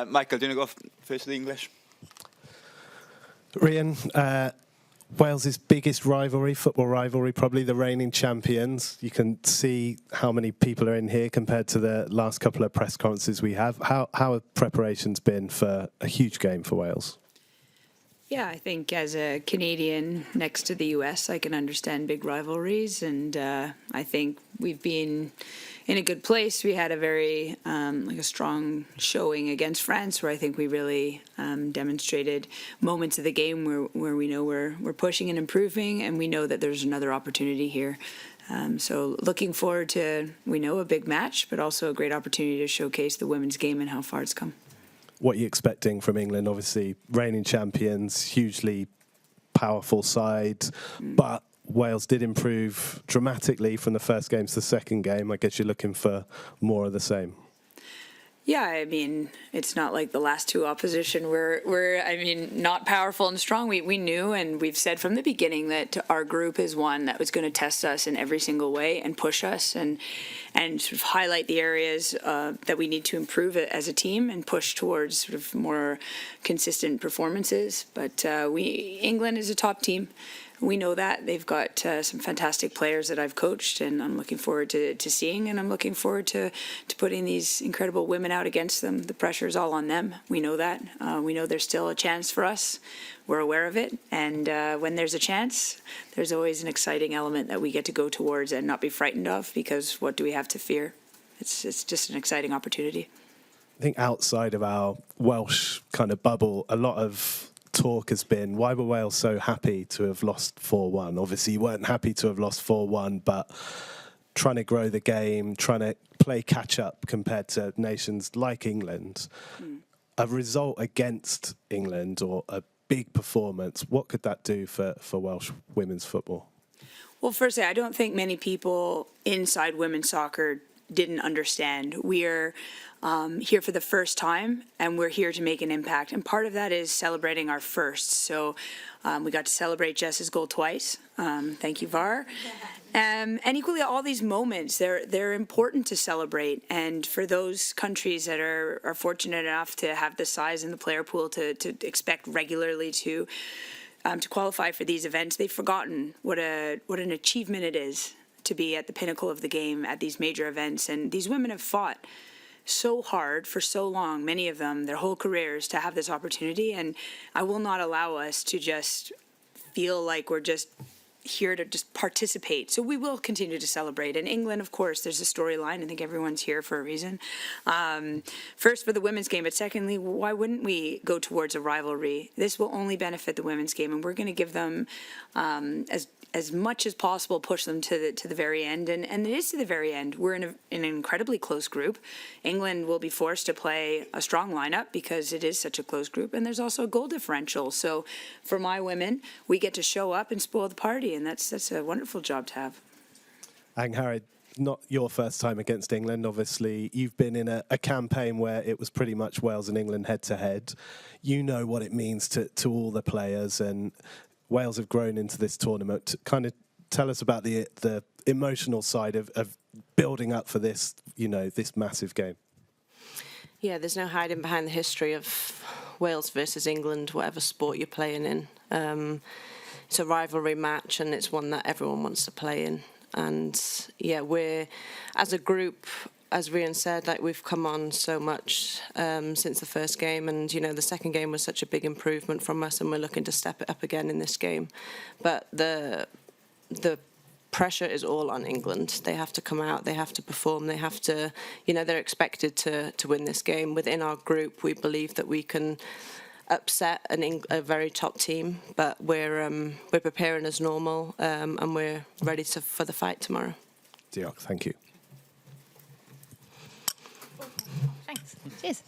Michael, do you want to go first to the English? Rhian, Wales' biggest rivalry, football rivalry, probably the reigning champions. You can see how many people are in here compared to the last couple of press conferences we have. How have preparations been for a huge game for Wales? Yeah, I think as a Canadian next to the US, I can understand big rivalries, and I think we've been in a good place. We had a very a strong showing against France, where I think we really demonstrated moments of the game where we know we're pushing and improving, and we know that there's another opportunity here. So looking forward to, we know, a big match, but also a great opportunity to showcase the women's game and how far it's come. What are you expecting from England? Obviously, reigning champions, hugely powerful side, but Wales did improve dramatically from the first game to the second game. I guess you're looking for more of the same. Yeah, I mean, it's not like the last two opposition were not powerful and strong. We knew, and we've said from the beginning, that our group is one that was going to test us in every single way and push us and sort of highlight the areas that we need to improve as a team and push towards sort of more consistent performances. But England is a top team. We know that. They've got some fantastic players that I've coached, and I'm looking forward to seeing, and I'm looking forward to putting these incredible women out against them. The pressure is all on them. We know that. We know there's still a chance for us. We're aware of it. And when there's a chance, there's always an exciting element that we get to go towards and not be frightened of, because what do we have to fear? It's just an exciting opportunity. I think outside of our Welsh kind of bubble, a lot of talk has been, why were Wales so happy to have lost 4-1? Obviously, you weren't happy to have lost 4-1, but trying to grow the game, trying to play catch-up compared to nations like England. A result against England or a big performance, what could that do for Welsh women's football? Well, firstly, I don't think many people inside women's soccer didn't understand. We're here for the first time, and we're here to make an impact. And part of that is celebrating our firsts. So we got to celebrate Jess's goal twice. Thank you, VAR. And equally, all these moments, they're important to celebrate. And for those countries that are fortunate enough to have the size and the player pool to expect regularly to qualify for these events, they've forgotten what an achievement it is to be at the pinnacle of the game at these major events. And these women have fought so hard for so long, many of them, their whole careers, to have this opportunity. And I will not allow us to just feel like we're just here to just participate. So we will continue to celebrate. In England, of course, there's a storyline. I think everyone's here for a reason. First, for the women's game, but secondly, why wouldn't we go towards a rivalry? This will only benefit the women's game, and we're going to give them as much as possible, push them to the very end, and it is to the very end. We're in an incredibly close group. England will be forced to play a strong lineup because it is such a close group, and there's also a goal differential. So for my women, we get to show up and spoil the party, and that's a wonderful job to have. Angharad, not your first time against England. Obviously, you've been in a campaign where it was pretty much Wales and England head-to-head. You know what it means to all the players, and Wales have grown into this tournament. Kind of tell us about the emotional side of building up for this, this massive game. Yeah, there's no hiding behind the history of Wales versus England, whatever sport you're playing in. It's a rivalry match, and it's one that everyone wants to play in. And yeah, we're, as a group, as Rhian said, we've come on so much since the first game, and the second game was such a big improvement from us, and we're looking to step it up again in this game. But the pressure is all on England. They have to come out, they have to perform, they have to, they're expected to win this game. Within our group, we believe that we can upset a very top team, but we're preparing as normal, and we're ready for the fight tomorrow. Diolch, thank you. Thanks. Cheers.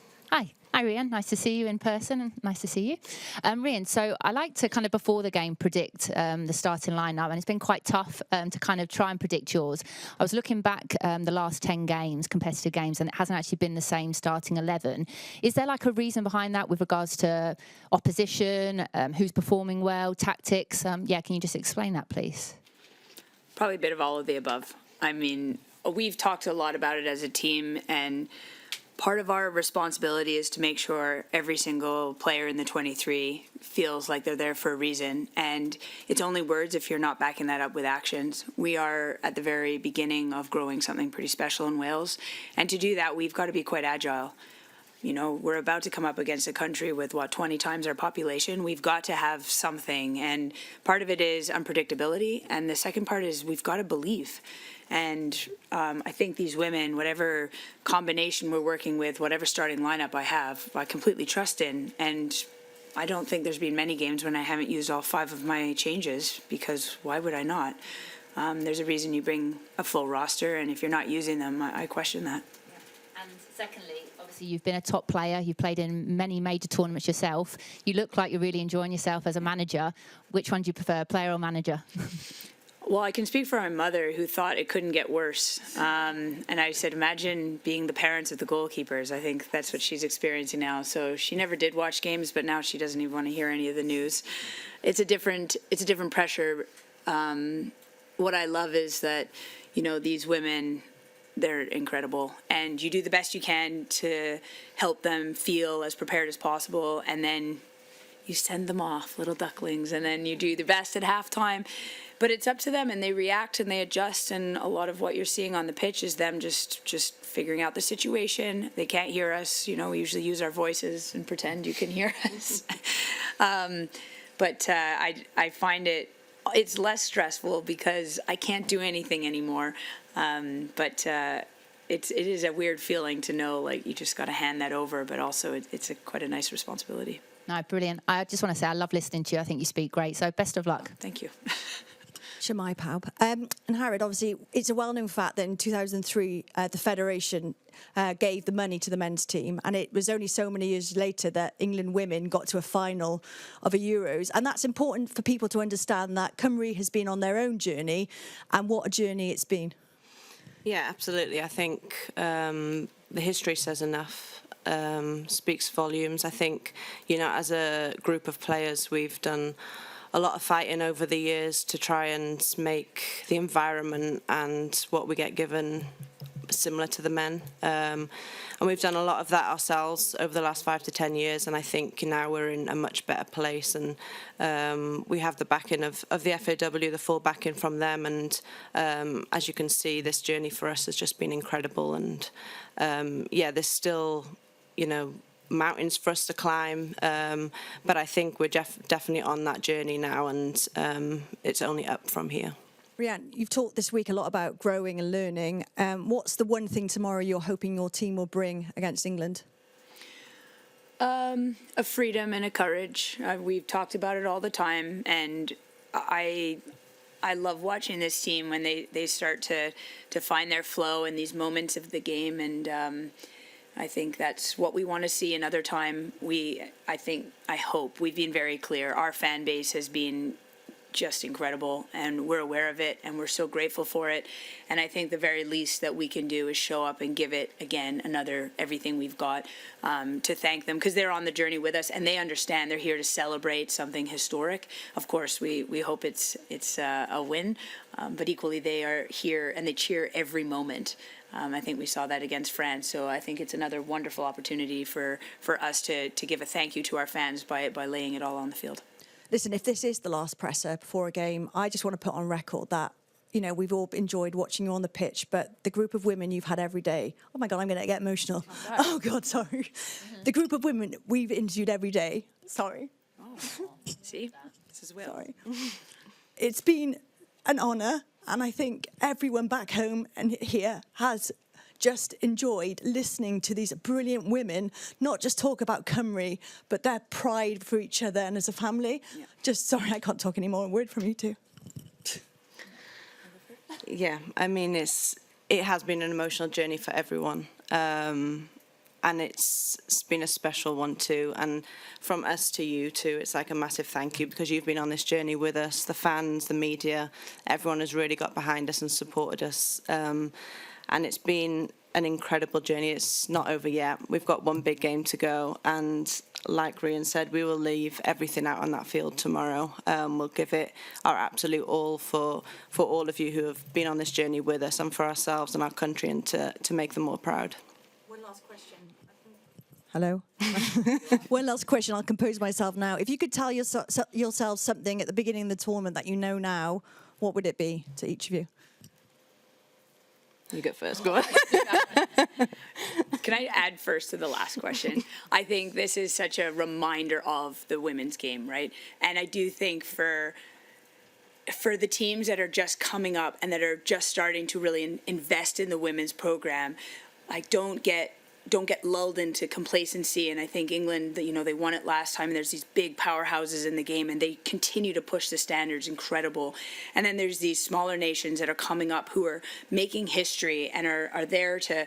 Hi, Rhian. Nice to see you in person, and nice to see you. Rhian, so I like to kind of before the game predict the starting lineup, and it's been quite tough to kind of try and predict yours. I was looking back the last 10 games, competitive games, and it hasn't actually been the same starting 11. Is there like a reason behind that with regards to opposition, who's performing well, tactics? Can you just explain that, please? Probably a bit of all of the above. I mean, we've talked a lot about it as a team, part of our responsibility is to make sure every single player in the 23 feels like they're there for a reason. And it's only words if you're not backing that up with actions. We are at the very beginning of growing something pretty special in Wales. And to do that, we've got to be quite agile. You know, we're about to come up against a country with, 20 times our population. We've got to have something. And part of it is unpredictability. And the second part is we've got to believe. And I think these women, whatever combination we're working with, whatever starting lineup I have, I completely trust in. And I don't think there's been many games when I haven't used all 5 of my changes, because why would I not? There's a reason you bring a full roster, and if you're not using them, I question that. Yeah. And secondly, obviously you've been a top player, you've played in many major tournaments yourself. You look like you're really enjoying yourself as a manager. Which one do you prefer, player or manager? Well, I can speak for my mother, who thought it couldn't get worse. And I said, imagine being the parents of the goalkeepers. I think that's what she's experiencing now. So she never did watch games, but now she doesn't even want to hear any of the news. It's a different pressure. What I love is that, you know, these women, they're incredible. And you do the best you can to help them feel as prepared as possible. And then you send them off, little ducklings, and then you do the best at halftime. But it's up to them, and they react and they adjust, and a lot of what you're seeing on the pitch is them just figuring out the situation. They can't hear us. You know, we usually use our voices and pretend you can hear us. But I find it's less stressful because I can't do anything anymore. But it is a weird feeling to know, like, you just got to hand that over, but also it's quite a nice responsibility. No, brilliant. I just want to say I love listening to you. I think you speak great. So best of luck. Thank you. Shemai Paub. And Harrod, obviously, it's a well-known fact that in 2003, the Federation gave the money to the men's team, and it was only so many years later that England women got to a final of a Euros. And that's important for people to understand that Cymru has been on their own journey, and what a journey it's been. Yeah, absolutely. I think the history says enough, speaks volumes. I think, you know, as a group of players, we've done a lot of fighting over the years to try and make the environment and what we get given similar to the men. And we've done a lot of that ourselves over the last 5 to 10 years, and I think now we're in a much better place, and we have the backing of the FAW, the full backing from them, and as you can see, this journey for us has just been incredible, and yeah, there's still, you know, mountains for us to climb, but I think we're definitely on that journey now, and it's only up from here. Rhian, you've talked this week a lot about growing and learning. What's the one thing tomorrow you're hoping your team will bring against England? A freedom and a courage. We've talked about it all the time, and I love watching this team when they start to find their flow in these moments of the game, and I think that's what we want to see another time. I hope we've been very clear. Our fan base has been just incredible, and we're aware of it, and we're so grateful for it. And I think the very least that we can do is show up and give it again everything we've got, to thank them, because they're on the journey with us and they understand. They're here to celebrate something historic. Of course, we hope it's a win, but equally they are here and they cheer every moment. I think we saw that against France, so I think it's another wonderful opportunity for us to give a thank you to our fans by laying it all on the field. Listen, if this is the last presser before a game, I just want to put on record that, you know, we've all enjoyed watching you on the pitch, but the group of women you've had every day, oh my God, I'm going to get emotional. Oh God, sorry. Mm-hmm. The group of women we've interviewed every day, sorry. Oh, see, this is Will. Sorry. It's been an honour, and I think everyone back home and here has just enjoyed listening to these brilliant women not just talk about Cymru, but their pride for each other and as a family. Yeah. Just sorry, I can't talk anymore. A word from you two. Yeah, I mean, it has been an emotional journey for everyone, and it's been a special one too. And from us to you too, it's like a massive thank you, because you've been on this journey with us. The fans, the media, everyone has really got behind us and supported us. And it's been an incredible journey. It's not over yet. We've got one big game to go, and like Rhian said, we will leave everything out on that field tomorrow. We'll give it our absolute all for all of you who have been on this journey with us, and for ourselves and our country, and to make them more proud. One last question. Hello. One last question. I'll compose myself now. If you could tell yourself something at the beginning of the tournament that you know now, what would it be to each of you? You go first. Go on. Can I add first to the last question? I think this is such a reminder of the women's game, right? And I do think for the teams that are just coming up and that are just starting to really invest in the women's program, like don't get lulled into complacency. And I think England, they won it last time, and there's these big powerhouses in the game, and they continue to push the standards incredible. And then there's these smaller nations that are coming up who are making history and are there to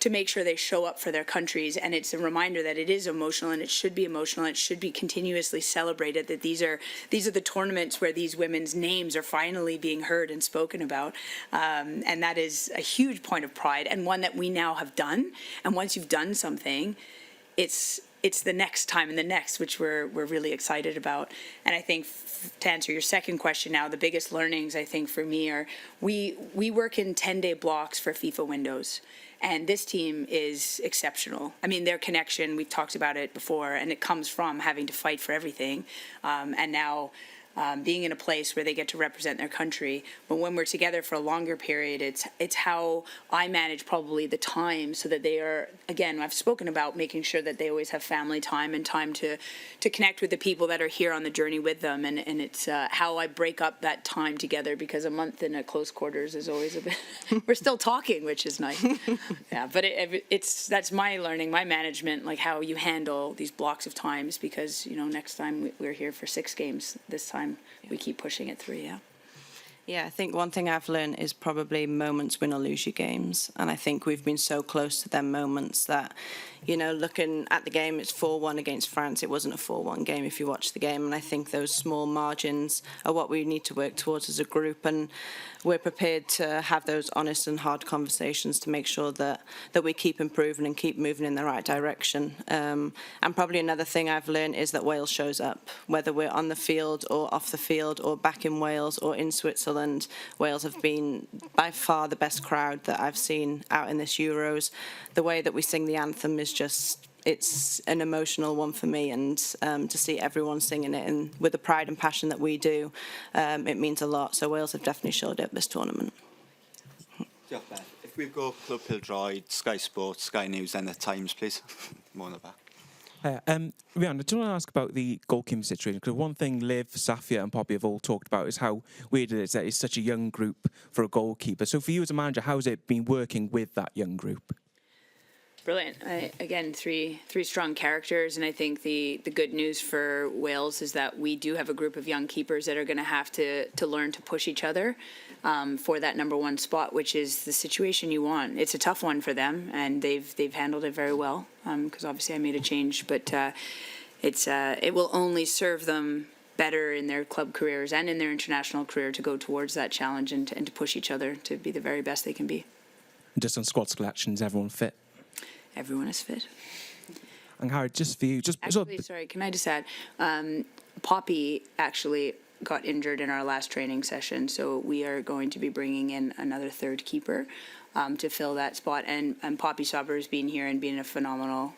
make sure they show up for their countries. And it's a reminder that it is emotional, and it should be emotional. It should be continuously celebrated, that these are the tournaments where these women's names are finally being heard and spoken about. And that is a huge point of pride, and one that we now have done. And once you've done something, it's the next time and the next, which we're really excited about. And I think to answer your second question now, the biggest learnings I think for me are we work in 10-day blocks for FIFA windows. And this team is exceptional. I mean, their connection, we've talked about it before, and it comes from having to fight for everything. And now being in a place where they get to represent their country. But when we're together for a longer period, it's how I manage probably the time so that they are, again, I've spoken about making sure that they always have family time and time to connect with the people that are here on the journey with them. And it's how I break up that time together, because a month in a close quarters is always a bit, we're still talking, which is nice. Yeah, but that's my learning, my management, like how you handle these blocks of times, because, next time we're here for 6 games. This time we keep pushing it through, yeah. Yeah, I think one thing I've learned is probably moments win or lose your games. And I think we've been so close to them moments that, looking at the game, it's 4-1 against France. It wasn't a 4-1 game if you watch the game. And I think those small margins are what we need to work towards as a group. And we're prepared to have those honest and hard conversations to make sure that we keep improving and keep moving in the right direction. And probably another thing I've learned is that Wales shows up, whether we're on the field or off the field or back in Wales or in Switzerland. Wales have been by far the best crowd that I've seen out in this Euros. The way that we sing the anthem is just, it's an emotional one for me, and to see everyone singing it and with the pride and passion that we do, it means a lot. So Wales have definitely showed up this tournament. If we go Club Hildroyd, Sky Sports, Sky News, and the Times, please. More on the back. Rhian, I just want to ask about the goalkeeping situation, because one thing Liv, Safia and Poppy have all talked about is how weird it is that it's such a young group for a goalkeeper. So for you as a manager, how's it been working with that young group? Brilliant. Again, three strong characters, and I think the good news for Wales is that we do have a group of young keepers that are going to have to learn to push each other for that number one spot, which is the situation you want. It's a tough one for them, and they've handled it very well, because obviously I made a change, but it will only serve them better in their club careers and in their international career to go towards that challenge and to push each other to be the very best they can be. Just on squad selections, everyone fit? Everyone is fit. Angharad, just for you, Sorry, can I just add? Poppy actually got injured in our last training session, so we are going to be bringing in another third keeper to fill that spot. And Poppy Sauber has been here and been a phenomenal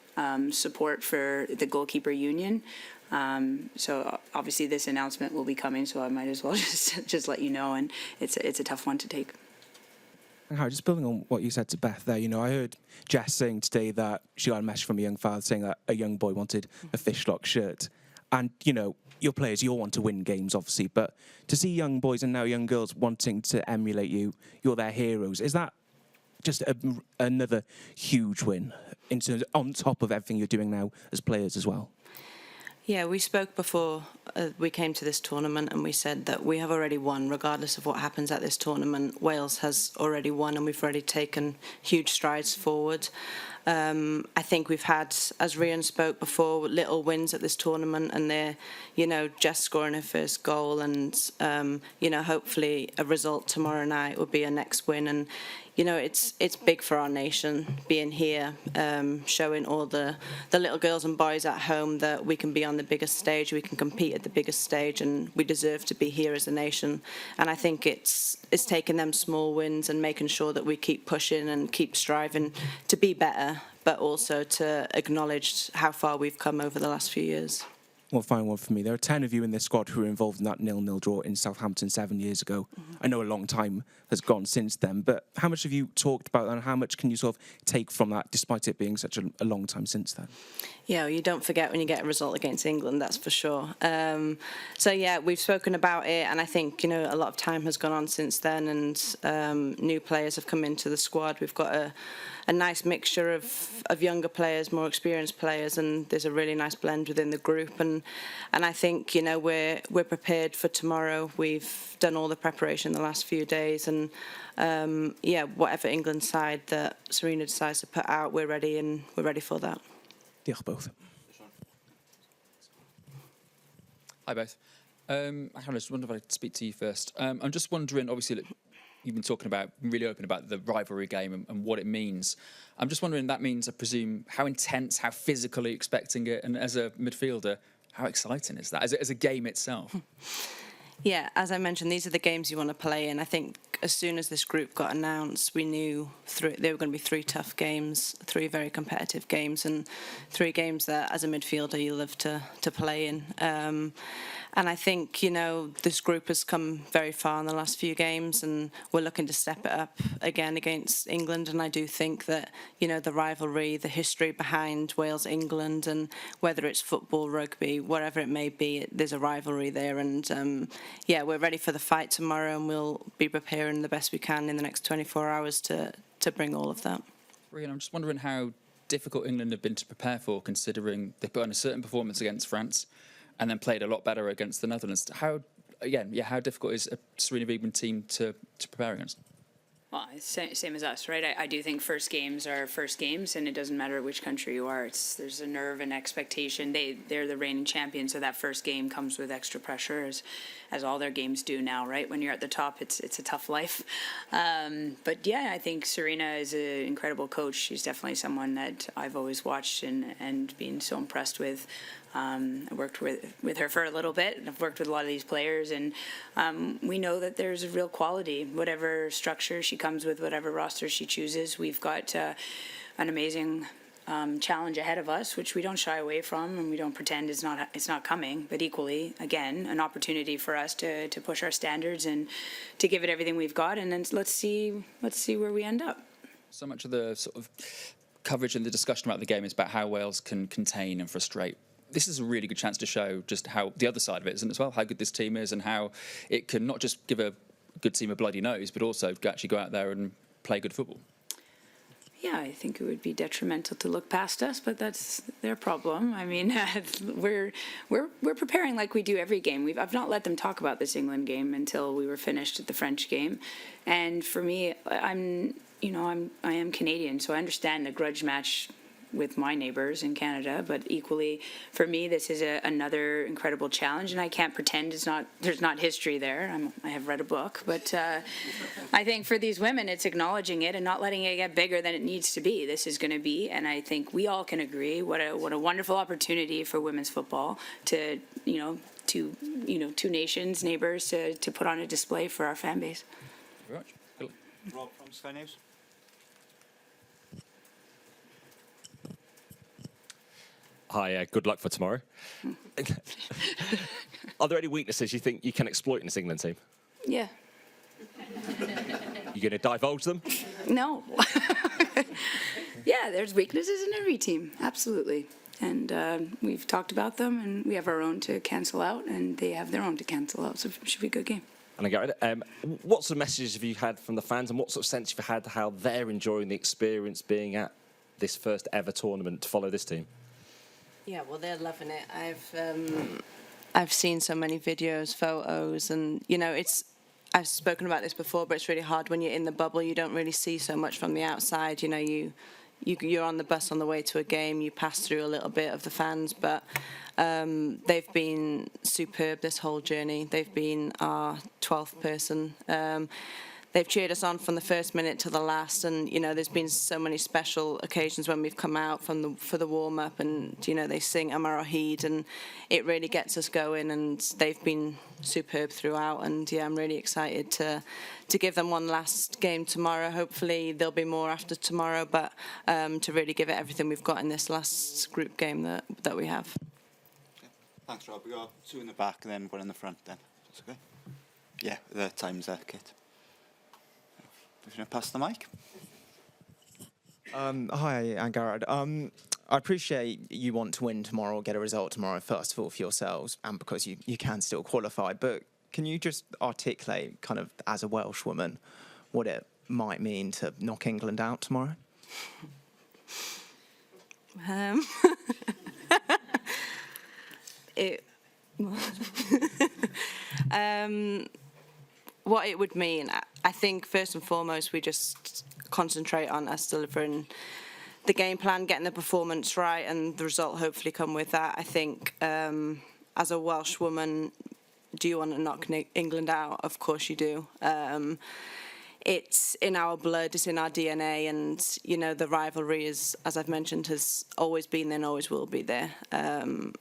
support for the goalkeeper union. So obviously this announcement will be coming, so I might as well just let you know. And it's a tough one to take. Angharad, just building on what you said to Beth there, I heard Jess saying today that she got a message from a young father saying that a young boy wanted a Fishlock shirt. And, your players, you all want to win games, obviously, but to see young boys and now young girls wanting to emulate you, you're their heroes. Is that just another huge win in terms of, on top of everything you're doing now as players as well? Yeah, we spoke before we came to this tournament, and we said that we have already won, regardless of what happens at this tournament. Wales has already won, and we've already taken huge strides forward. I think we've had, as Rhian spoke before, little wins at this tournament, and they're, Jess scoring her first goal, and, hopefully a result tomorrow night will be a next win. And, it's big for our nation being here, showing all the little girls and boys at home that we can be on the biggest stage, we can compete at the biggest stage, and we deserve to be here as a nation. And I think it's taking them small wins and making sure that we keep pushing and keep striving to be better but also to acknowledge how far we've come over the last few years. Well, final one for me. There are 10 of you in this squad who were involved in that 0-0 draw in Southampton 7 years ago. I know a long time has gone since then, but how much have you talked about that, and how much can you sort of take from that, despite it being such a long time since then? Yeah, well, you don't forget when you get a result against England, that's for sure. So, yeah, we've spoken about it, and I think, a lot of time has gone on since then, and new players have come into the squad. We've got a nice mixture of younger players, more experienced players, and there's a really nice blend within the group. And I think, we're prepared for tomorrow. We've done all the preparation the last few days, and whatever England side that Serena decides to put out, we're ready, and we're ready for that. Diolch both. Hi both. I just wonder if I could speak to you first. I'm just wondering, obviously, look, you've been talking about, really open about the rivalry game and what it means. I'm just wondering, that means, I presume, how intense, how physically expecting it, and as a midfielder, how exciting is that, as a game itself? Yeah, as I mentioned, these are the games you want to play in. I think as soon as this group got announced, we knew there were going to be 3 tough games, 3 very competitive games, and 3 games that, as a midfielder, you love to play in. And I think, this group has come very far in the last few games, and we're looking to step it up again against England. And I do think that, the rivalry, the history behind Wales-England, and whether it's football, rugby, whatever it may be, there's a rivalry there. And, we're ready for the fight tomorrow, and we'll be preparing the best we can in the next 24 hours to bring all of that. Rhian, I'm just wondering how difficult England have been to prepare for, considering they put on a certain performance against France and then played a lot better against the Netherlands. How difficult is a Serena Wiegman team to prepare against? Well, it's same as us, right? I do think first games are first games, and it doesn't matter which country you are. There's a nerve and expectation. They're the reigning champions, so that first game comes with extra pressure, as all their games do now, right? When you're at the top, it's a tough life. But yeah, I think Serena is an incredible coach. She's definitely someone that I've always watched and been so impressed with. I worked with her for a little bit, and I've worked with a lot of these players, and we know that there's a real quality. Whatever structure she comes with, whatever roster she chooses, we've got an amazing challenge ahead of us, which we don't shy away from, and we don't pretend it's not coming. But equally, again, an opportunity for us to push our standards and to give it everything we've got, and then let's see where we end up. So much of the sort of coverage and the discussion about the game is about how Wales can contain and frustrate. This is a really good chance to show just how the other side of it, isn't it, as well? How good this team is, and how it can not just give a good team a bloody nose, but also actually go out there and play good football. Yeah, I think it would be detrimental to look past us, but that's their problem. I mean, we're preparing like we do every game. I've not let them talk about this England game until we were finished at the French game, and for me, I am Canadian, so I understand the grudge match with my neighbors in Canada, but equally for me this is another incredible challenge, and I can't pretend there's not history there. I have read a book, but I think for these women it's acknowledging it and not letting it get bigger than it needs to be. This is going to be, and I think we all can agree, what a wonderful opportunity for women's football to two nations, neighbors, to put on a display for our fan base. Thank you very much. Rob from Sky News. Hi, good luck for tomorrow. Are there any weaknesses you think you can exploit in this England team? Yeah. You going to divulge them? No. Yeah, there's weaknesses in every team, absolutely. And we've talked about them, and we have our own to cancel out, and they have their own to cancel out, so it should be a good game. And Angharad, what sort of messages have you had from the fans, and what sort of sense have you had how they're enjoying the experience being at this first ever tournament to follow this team? Yeah, well, they're loving it. I've seen so many videos, photos, and I've spoken about this before, but it's really hard when you're in the bubble. You don't really see so much from the outside. You're on the bus on the way to a game. You pass through a little bit of the fans, but they've been superb this whole journey. They've been our 12th person. they've cheered us on from the first minute to the last, and there's been so many special occasions when we've come out for the warm up, and they sing Amar Rahid, and it really gets us going, and they've been superb throughout, and I'm really excited to give them one last game tomorrow. Hopefully there'll be more after tomorrow, but to really give it everything we've got in this last group game that we have. Okay. Thanks, Rob. We got 2 in the back and then 1 in the front then. That's okay. Yeah, the time's there, Kit. If you want to pass the mic. Hi, Angharad. I appreciate you want to win tomorrow or get a result tomorrow, first of all, for yourselves, and because you can still qualify. But can you just articulate, kind of, as a Welsh woman, what it might mean to knock England out tomorrow? What it would mean, I think first and foremost we just concentrate on us delivering the game plan, getting the performance right, and the result hopefully come with that. I think as a Welsh woman, do you want to knock England out? Of course you do. It's in our blood, it's in our DNA, and the rivalry is, as I've mentioned, has always been there and always will be there. But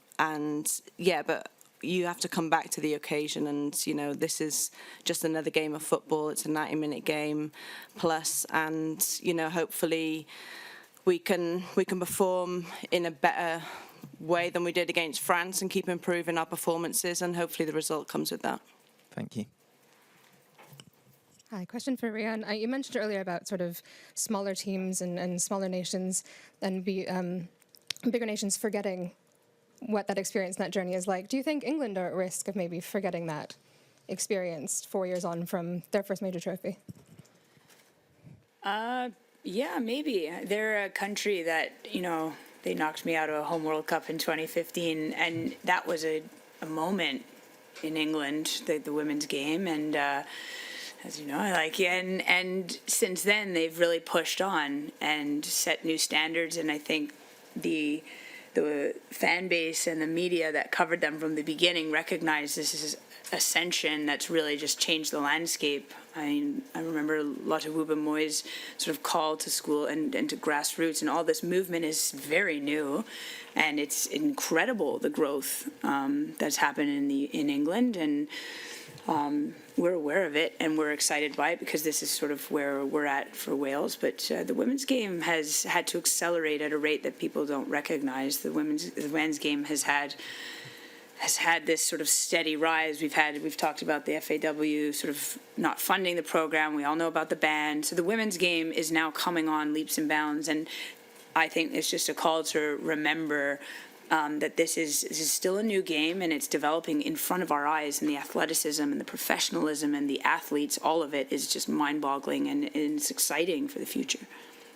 you have to come back to the occasion, and this is just another game of football. It's a 90-minute game plus, and hopefully we can perform in a better way than we did against France and keep improving our performances, and hopefully the result comes with that. Thank you. Hi, question for Rhian. You mentioned earlier about sort of smaller teams and smaller nations and bigger nations forgetting what that experience and that journey is like. Do you think England are at risk of maybe forgetting that experience 4 years on from their first major trophy? Yeah, maybe. They're a country that, they knocked me out of a home World Cup in 2015, and that was a moment in England, the women's game, and as you know, and since then they've really pushed on and set new standards, and I think the fan base and the media that covered them from the beginning recognized this is ascension that's really just changed the landscape. I remember Lotte Wubben-Moy's sort of call to school and to grassroots, and all this movement is very new, and it's incredible the growth that's happened in England, and we're aware of it and we're excited by it because this is sort of where we're at for Wales. But the women's game has had to accelerate at a rate that people don't recognize. The men's game has had this sort of steady rise. We've talked about the FAW sort of not funding the program. We all know about the ban. So the women's game is now coming on leaps and bounds, and I think it's just a call to remember that this is still a new game, and it's developing in front of our eyes, and the athleticism and the professionalism and the athletes, all of it is just mind-boggling, and it's exciting for the future.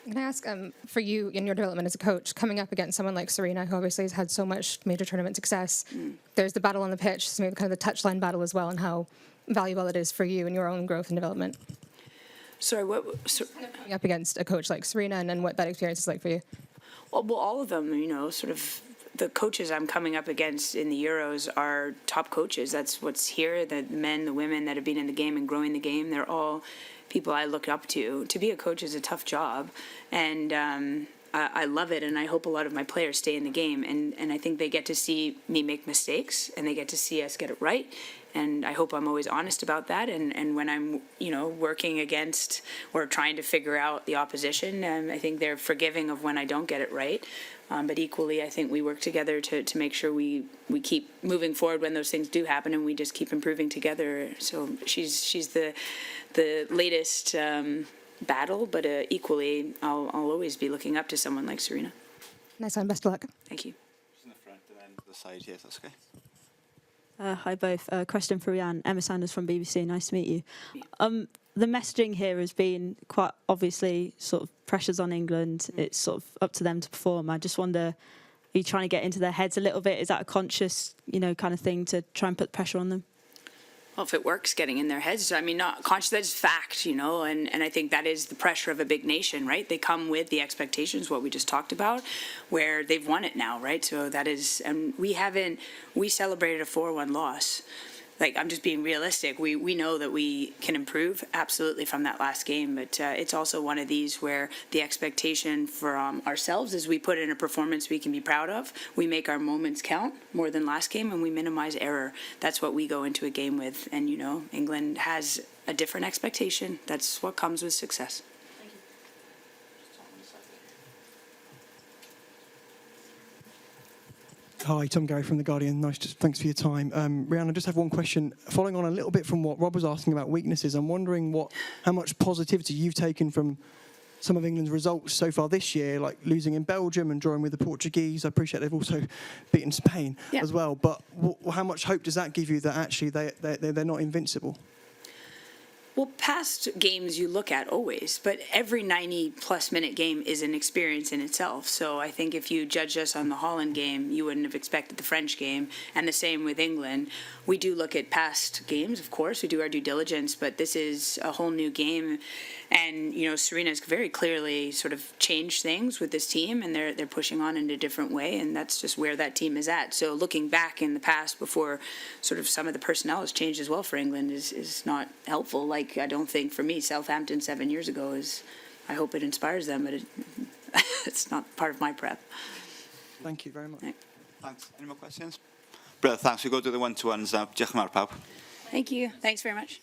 Can I ask, for you in your development as a coach, coming up against someone like Serena, who obviously has had so much major tournament success, there's the battle on the pitch, so maybe kind of the touchline battle as well, and how valuable it is for you in your own growth and development. Sorry, Coming up against a coach like Serena, and what that experience is like for you. Well, all of them, sort of the coaches I'm coming up against in the Euros are top coaches. That's what's here. The men, the women that have been in the game and growing the game, they're all people I look up to. To be a coach is a tough job, and I love it, and I hope a lot of my players stay in the game, and I think they get to see me make mistakes, and they get to see us get it right, and I hope I'm always honest about that, and when I'm, working against or trying to figure out the opposition, I think they're forgiving of when I don't get it right. But equally, I think we work together to make sure we keep moving forward when those things do happen, and we just keep improving together. So she's the latest battle, but equally, I'll always be looking up to someone like Serena. Nice one. Best of luck. Thank you. In the front and then the side here, that's okay. Hi both. Question for Rhian. Emma Sanders from BBC. Nice to meet you. The messaging here has been quite obviously sort of pressures on England. It's sort of up to them to perform. I just wonder, are you trying to get into their heads a little bit? Is that a conscious, kind of thing to try and put pressure on them? Well, if it works, getting in their heads. I mean, not conscious, that's fact, and I think that is the pressure of a big nation, right? They come with the expectations, what we just talked about, where they've won it now, right? So that is, and we celebrated a 4-1 loss. like, I'm just being realistic. We know that we can improve absolutely from that last game, but it's also one of these where the expectation from ourselves is we put in a performance we can be proud of. We make our moments count more than last game, and we minimize error. That's what we go into a game with. And, you know, England has a different expectation. That's what comes with success. Hi, Tom Gary from The Guardian. Thanks for your time. Rhian, I just have one question. Following on a little bit from what Rob was asking about weaknesses, I'm wondering how much positivity you've taken from some of England's results so far this year, like losing in Belgium and drawing with the Portuguese. I appreciate they've also beaten Spain as well. But how much hope does that give you that actually they're not invincible? Well, past games you look at always, but every 90-plus minute game is an experience in itself. So I think if you judge us on the Holland game, you wouldn't have expected the French game, and the same with England. We do look at past games, of course. We do our due diligence, but this is a whole new game. And, you know, Serena's very clearly sort of changed things with this team, and they're pushing on in a different way, and that's just where that team is at. So looking back in the past before sort of some of the personnel has changed as well for England is not helpful. Like, I don't think, for me, Southampton 7 years ago is, I hope it inspires them, but it's not part of my prep. Thank you very much. Thanks. Any more questions? Brilliant, thanks. We go to the one-to-ones now. Diolch yn fawr, pawb. Thank you. Thanks very much.